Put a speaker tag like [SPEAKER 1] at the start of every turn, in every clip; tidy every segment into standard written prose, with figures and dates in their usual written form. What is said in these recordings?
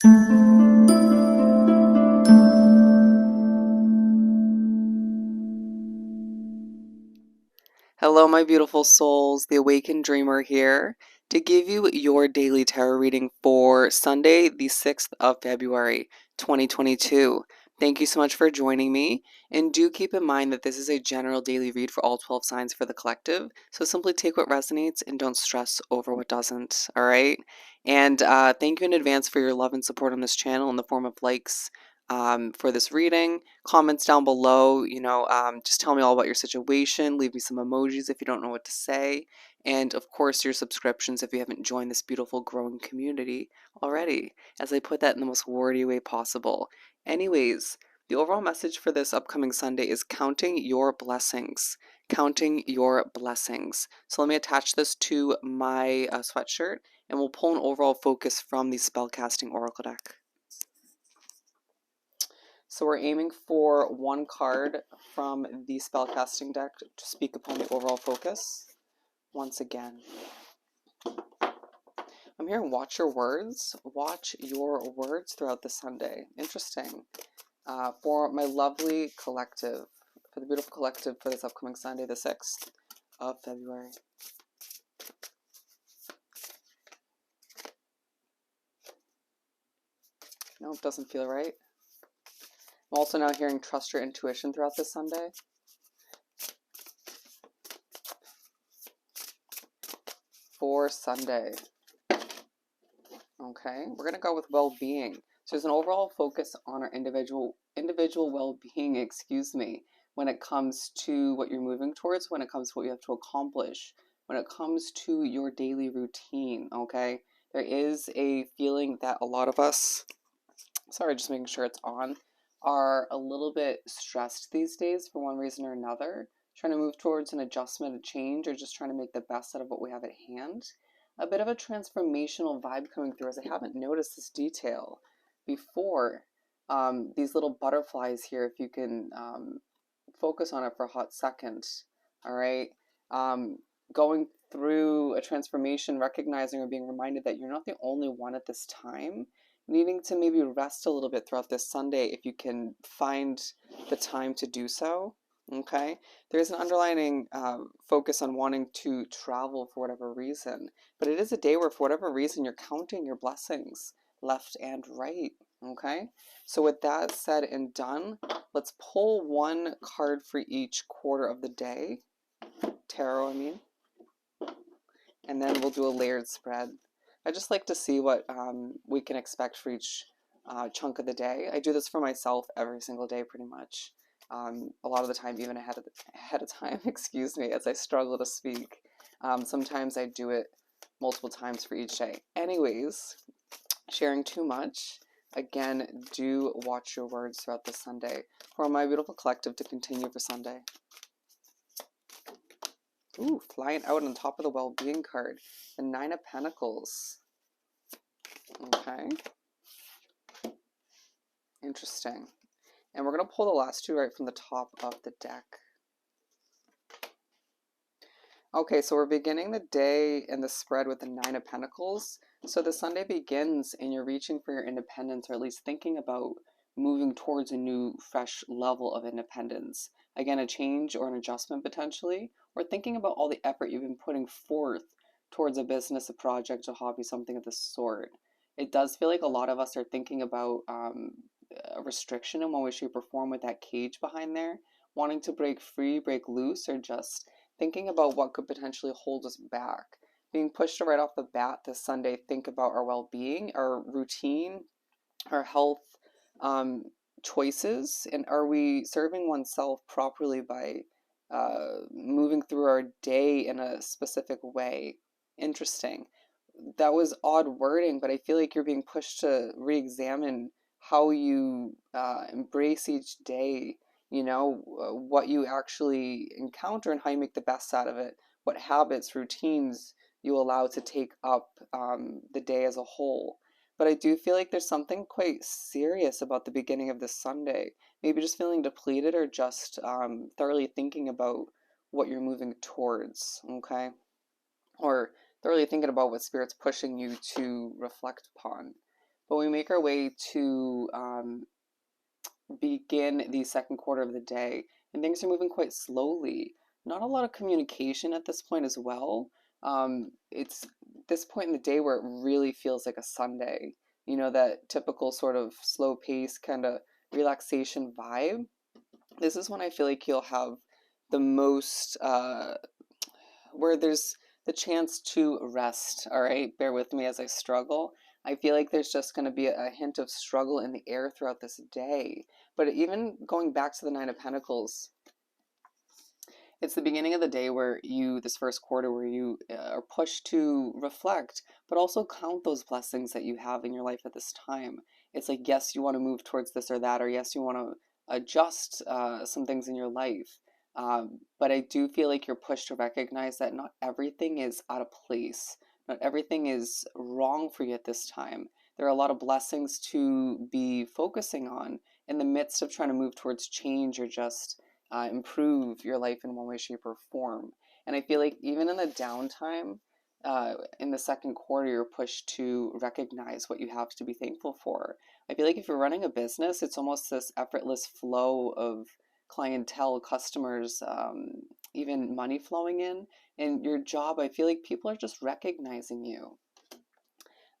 [SPEAKER 1] Hello, my beautiful souls. The Awakened Dreamer here to give you your daily tarot reading for Sunday, the 6th of February, 2022. Thank you so much for joining me. And do keep in mind that this is a general daily read for all 12 signs for the collective. So simply take what resonates and don't stress over what doesn't. All right. And thank you in advance for your love and support on this channel in the form of likes for this reading. Comments down below, just tell me all about your situation. Leave me some emojis if you don't know what to say. And of course, your subscriptions if you haven't joined this beautiful growing community already, as I put that in the most wordy way possible. Anyways, the overall message for this upcoming Sunday is counting your blessings. Counting your blessings. So let me attach this to my sweatshirt and we'll pull an overall focus from the spellcasting oracle deck. So we're aiming for one card from the spellcasting deck to speak upon the overall focus. Once again, I'm hearing watch your words. Watch your words throughout the Sunday. Interesting. For my lovely collective, for the beautiful collective for this upcoming Sunday, the 6th of February. Nope, doesn't feel right. I'm also now hearing trust your intuition throughout this Sunday. For Sunday. Okay, we're going to go with well-being. So there's an overall focus on our individual well-being, excuse me, when it comes to what you're moving towards, when it comes to what you have to accomplish, when it comes to your daily routine, okay? There is a feeling that a lot of us, sorry, just making sure it's on, are a little bit stressed these days for one reason or another, trying to move towards an adjustment, a change, or just trying to make the best out of what we have at hand. A bit of a transformational vibe coming through, as I haven't noticed this detail before. These little butterflies here, if you can focus on it for a hot second, all right? Going through a transformation, recognizing or being reminded that you're not the only one at this time, needing to maybe rest a little bit throughout this Sunday if you can find the time to do so. Okay, there's an underlining focus on wanting to travel for whatever reason, but it is a day where for whatever reason you're counting your blessings left and right. Okay, so with that said and done, let's pull one card for each quarter of the day, tarot I mean, and then we'll do a layered spread. I just like to see what we can expect for each chunk of the day. I do this for myself every single day pretty much. A lot of the time even ahead of time, excuse me, as I struggle to speak. Sometimes I do it multiple times for each day. Anyways, sharing too much. Again, do watch your words throughout this Sunday. For my beautiful collective to continue for Sunday. Ooh, flying out on top of the well-being card. The 9 of Pentacles. Okay. Interesting. And we're going to pull the last two right from the top of the deck. Okay, so we're beginning the day in the spread with the 9 of Pentacles. So the Sunday begins and you're reaching for your independence, or at least thinking about moving towards a new, fresh level of independence. Again, a change or an adjustment potentially, or thinking about all the effort you've been putting forth towards a business, a project, a hobby, something of the sort. It does feel like a lot of us are thinking about a restriction in one way, shape, or form with that cage behind there, wanting to break free, break loose, or just thinking about what could potentially hold us back. Being pushed to right off the bat this Sunday, think about our well-being, our routine, our health choices, and are we serving oneself properly by moving through our day in a specific way? Interesting. That was odd wording, but I feel like you're being pushed to re-examine how you embrace each day, what you actually encounter and how you make the best out of it, what habits, routines you allow to take up the day as a whole. But I do feel like there's something quite serious about the beginning of this Sunday. Maybe just feeling depleted or just thoroughly thinking about what you're moving towards, okay? Or thoroughly thinking about what Spirit's pushing you to reflect upon. But we make our way to begin the second quarter of the day, and things are moving quite slowly. Not a lot of communication at this point as well. It's this point in the day where it really feels like a Sunday. You know, that typical sort of slow pace kind of relaxation vibe. This is when I feel like you'll have the most, where there's the chance to rest. All right, bear with me as I struggle. I feel like there's just going to be a hint of struggle in the air throughout this day. But even going back to the Nine of Pentacles, it's the beginning of the day where this first quarter, where you are pushed to reflect, but also count those blessings that you have in your life at this time. It's like, yes, you want to move towards this or that, or yes, you want to adjust some things in your life. But I do feel like you're pushed to recognize that not everything is out of place. Not everything is wrong for you at this time. There are a lot of blessings to be focusing on in the midst of trying to move towards change or just improve your life in one way, shape, or form. And I feel like even in the downtime, in the second quarter, you're pushed to recognize what you have to be thankful for. I feel like if you're running a business, it's almost this effortless flow of clientele, customers, even money flowing in. And your job, I feel like people are just recognizing you.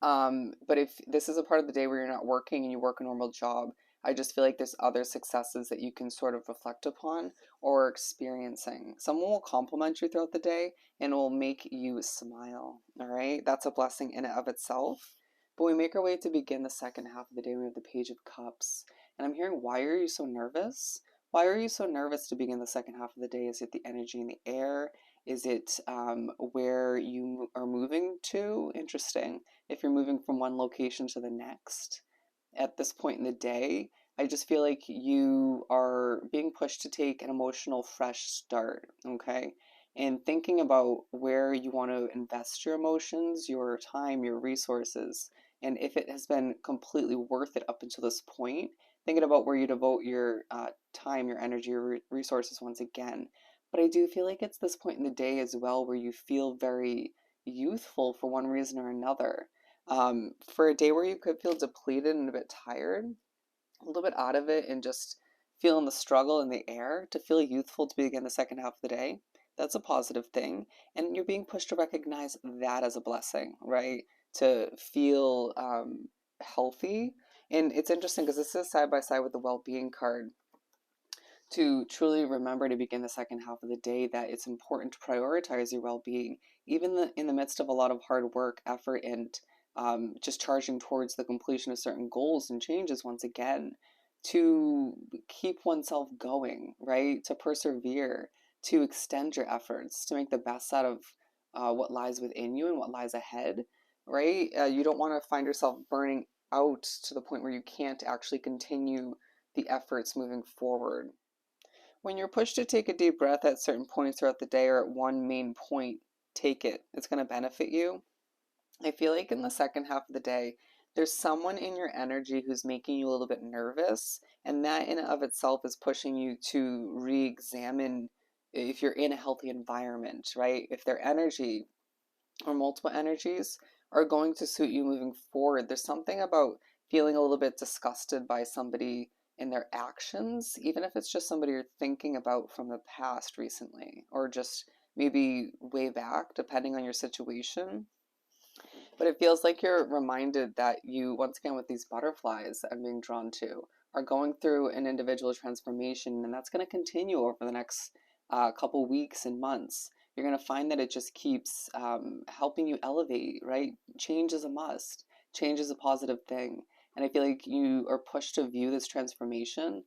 [SPEAKER 1] But if this is a part of the day where you're not working and you work a normal job, I just feel like there's other successes that you can sort of reflect upon or experiencing. Someone will compliment you throughout the day and it will make you smile. All right. That's a blessing in and of itself. But we make our way to begin the second half of the day. We have the Page of Cups. And I'm hearing, why are you so nervous? Why are you so nervous to begin the second half of the day? Is it the energy in the air? Is it where you are moving to? Interesting. If you're moving from one location to the next at this point in the day, I just feel like you are being pushed to take an emotional fresh start, okay? And thinking about where you want to invest your emotions, your time, your resources, and if it has been completely worth it up until this point, thinking about where you devote your time, your energy, your resources once again. But I do feel like it's this point in the day as well where you feel very youthful for one reason or another. For a day where you could feel depleted and a bit tired, a little bit out of it, and just feeling the struggle in the air, to feel youthful to begin the second half of the day, that's a positive thing. And you're being pushed to recognize that as a blessing, right? To feel healthy. And it's interesting because this is side by side with the well-being card, to truly remember to begin the second half of the day that it's important to prioritize your well-being, even in the midst of a lot of hard work, effort, and just charging towards the completion of certain goals and changes once again, to keep oneself going, right? To persevere, to extend your efforts, to make the best out of what lies within you and what lies ahead, right? You don't want to find yourself burning out to the point where you can't actually continue the efforts moving forward. When you're pushed to take a deep breath at certain points throughout the day or at one main point, take it. It's going to benefit you. I feel like in the second half of the day, there's someone in your energy who's making you a little bit nervous, and that in and of itself is pushing you to re-examine if you're in a healthy environment, right? If their energy or multiple energies are going to suit you moving forward. There's something about feeling a little bit disgusted by somebody in their actions, even if it's just somebody you're thinking about from the past recently, or just maybe way back, depending on your situation. But it feels like you're reminded that you, once again, with these butterflies that I'm being drawn to, are going through an individual transformation, and that's going to continue over the next couple weeks and months. You're going to find that it just keeps helping you elevate, right? Change is a must. Change is a positive thing. And I feel like you are pushed to view this transformation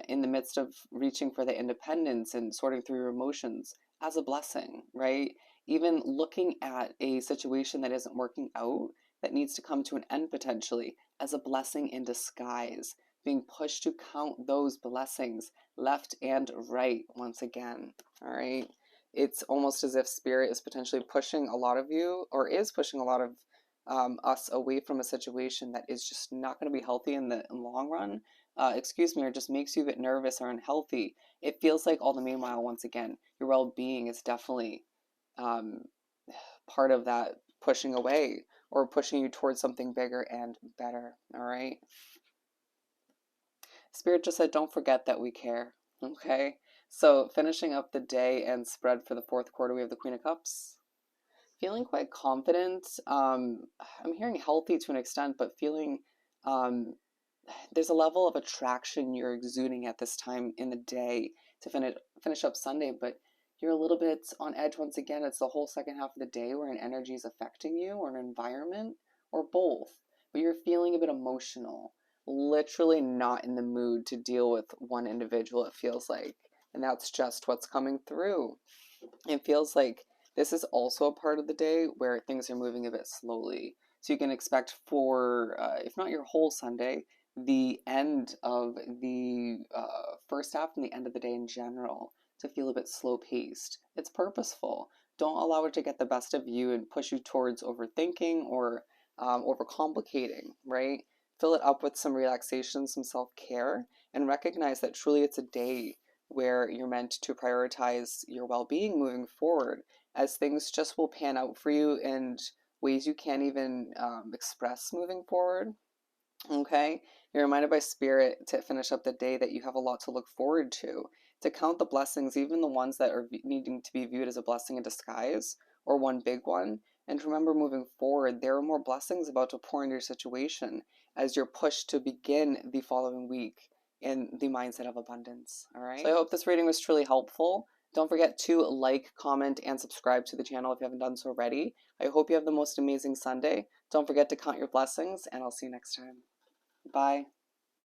[SPEAKER 1] in the midst of reaching for the independence and sorting through your emotions as a blessing, right? Even looking at a situation that isn't working out, that needs to come to an end potentially, as a blessing in disguise, being pushed to count those blessings left and right once again. All right. It's almost as if spirit is potentially pushing a lot of you, or is pushing a lot of us away from a situation that is just not going to be healthy in the long run. Or just makes you a bit nervous or unhealthy. It feels like all the meanwhile, once again, your well being is definitely um, part of that pushing away. or pushing you towards something bigger and better. All right. Spirit just said, don't forget that we care. Okay. So finishing up the day and spread for the fourth quarter, we have the Queen of Cups. Feeling quite confident. I'm hearing healthy to an extent, but feeling um, there's a level of attraction you're exuding at this time in the day to finish up Sunday, but you're a little bit on edge once again. It's the whole second half of the day where an energy is affecting you, or an environment, or both. But you're feeling a bit emotional, literally not in the mood to deal with one individual, it feels like. And that's just what's coming through. It feels like this is also a part of the day where things are moving a bit slowly. So you can expect for, if not your whole Sunday, the end of the first half and the end of the day in general to feel a bit slow paced. It's purposeful. Don't allow it to get the best of you and push you towards overthinking or overcomplicating, right? Fill it up with some relaxation, some self care, and recognize that truly it's a day where you're meant to prioritize your well being moving forward, as things just will pan out for you in ways you can't even express moving forward. Okay, you're reminded by Spirit to finish up the day that you have a lot to look forward to count the blessings, even the ones that are needing to be viewed as a blessing in disguise or one big one. And to remember moving forward, there are more blessings about to pour into your situation as you're pushed to begin the following week in the mindset of abundance. All right. So I hope this reading was truly helpful. Don't forget to like, comment, and subscribe to the channel if you haven't done so already. I hope you have the most amazing Sunday. Don't forget to count your blessings, and I'll see you next time. Bye.